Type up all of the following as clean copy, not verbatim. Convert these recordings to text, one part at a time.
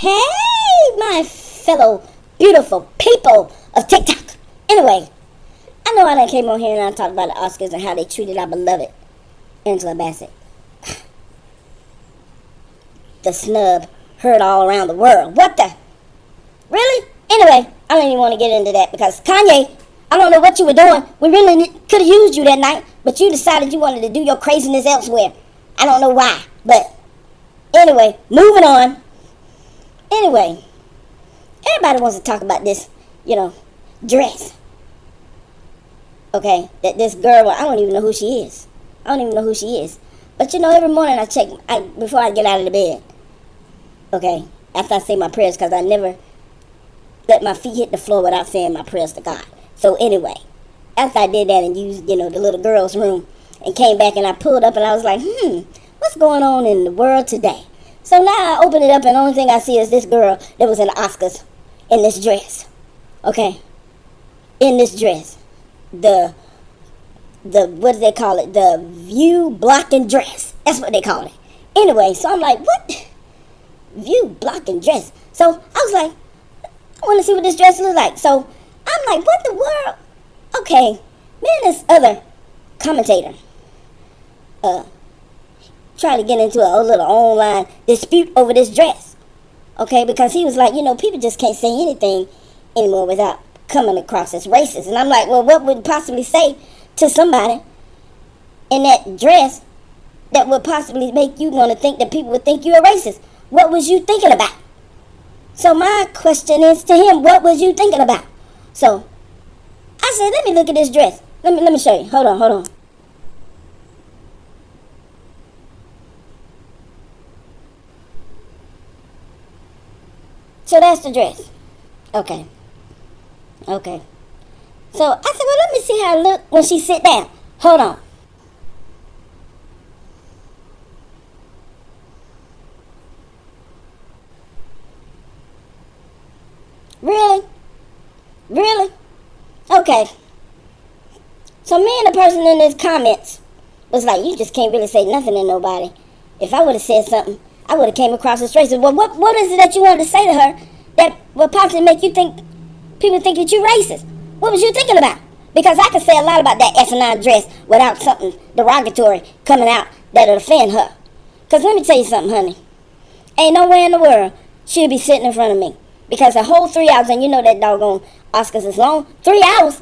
Hey, my fellow beautiful people of TikTok. Anyway, I know I done came on here and I talked about the Oscars and how they treated our beloved Angela Bassett. The snub heard all around the world. What the? Really? Anyway, I don't even want to get into that because Kanye, I don't know what you were doing. We really could have used you that night, but you decided you wanted to do your craziness elsewhere. I don't know why, but anyway, moving on. Anyway, everybody wants to talk about this, dress. Okay, that this girl, I don't even know who she is. But every morning I check, before I get out of the bed. Okay, after I say my prayers, because I never let my feet hit the floor without saying my prayers to God. So anyway, after I did that and used, the little girl's room and came back and I pulled up and I was like, what's going on in the world today? So now I open it up and the only thing I see is this girl that was in the Oscars in this dress. Okay? In this dress. The what do they call it? The view blocking dress. That's what they call it. Anyway, so I'm like, what? View blocking dress. So I was like, I want to see what this dress looks like. So I'm like, what the world? Okay. Then this other commentator trying to get into a little online dispute over this dress. Okay, because he was like, people just can't say anything anymore without coming across as racist. And I'm like, well, what would possibly say to somebody in that dress that would possibly make you want to think that people would think you're a racist? What was you thinking about? So my question is to him, what was you thinking about? So I said, let me look at this dress. Let me show you. Hold on. So that's the dress. Okay. So I said, well, let me see how it look when she sit down. Hold on. Really? Okay. So me and the person in his comments was like, you just can't really say nothing to nobody. If I would have said something, I would have came across as racist. Well, what is it that you wanted to say to her that would possibly make you think people think that you're racist? What was you thinking about? Because I could say a lot about that S&I dress without something derogatory coming out that'll offend her. Because let me tell you something, honey. Ain't nowhere in the world she'll be sitting in front of me. Because the whole 3 hours, and you know that doggone Oscars is long, 3 hours.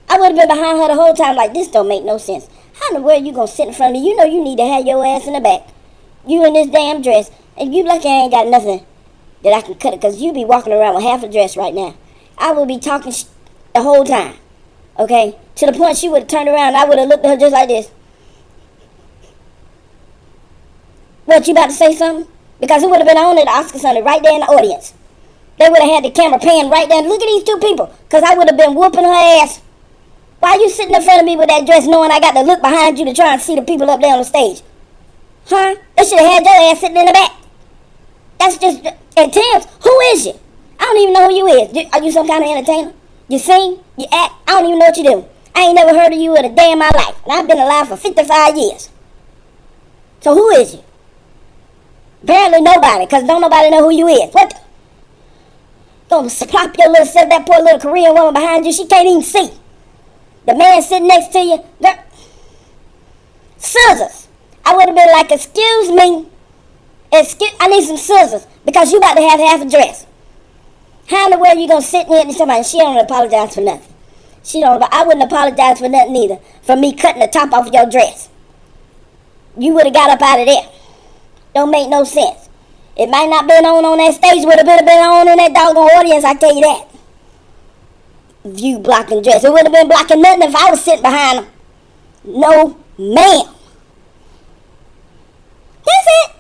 I would have been behind her the whole time like, this don't make no sense. How in the world you gonna sit in front of me? You know you need to have your ass in the back. You in this damn dress. And you lucky I ain't got nothing that I can cut it. Because you be walking around with half a dress right now. I would be talking the whole time. Okay? To the point she would have turned around and I would have looked at her just like this. What, you about to say something? Because it would have been on at the Oscar Sunday right there in the audience. They would have had the camera pan right there. Look at these two people. Because I would have been whooping her ass. Why you sitting in front of me with that dress knowing I got to look behind you to try and see the people up there on the stage? Huh? They should have had your ass sitting in the back. That's just intense. Who is you? I don't even know who you is. Are you some kind of entertainer? You sing? You act? I don't even know what you do. I ain't never heard of you in a day in my life. And I've been alive for 55 years. So who is you? Apparently nobody, because don't nobody know who you is. What the? Gonna plop your little self, that poor little Korean woman behind you, she can't even see. The man sitting next to you, scissors. I would have been like, excuse me, I need some scissors, because you about to have half a dress. How in the world you gonna sit there and somebody, she don't apologize for nothing. I wouldn't apologize for nothing either, for me cutting the top off of your dress. You would have got up out of there. Don't make no sense. It might not been on that stage, would have been on in that doggone audience, I tell you that. View blocking dress. It would have been blocking nothing if I was sitting behind them. No, ma'am. That's it.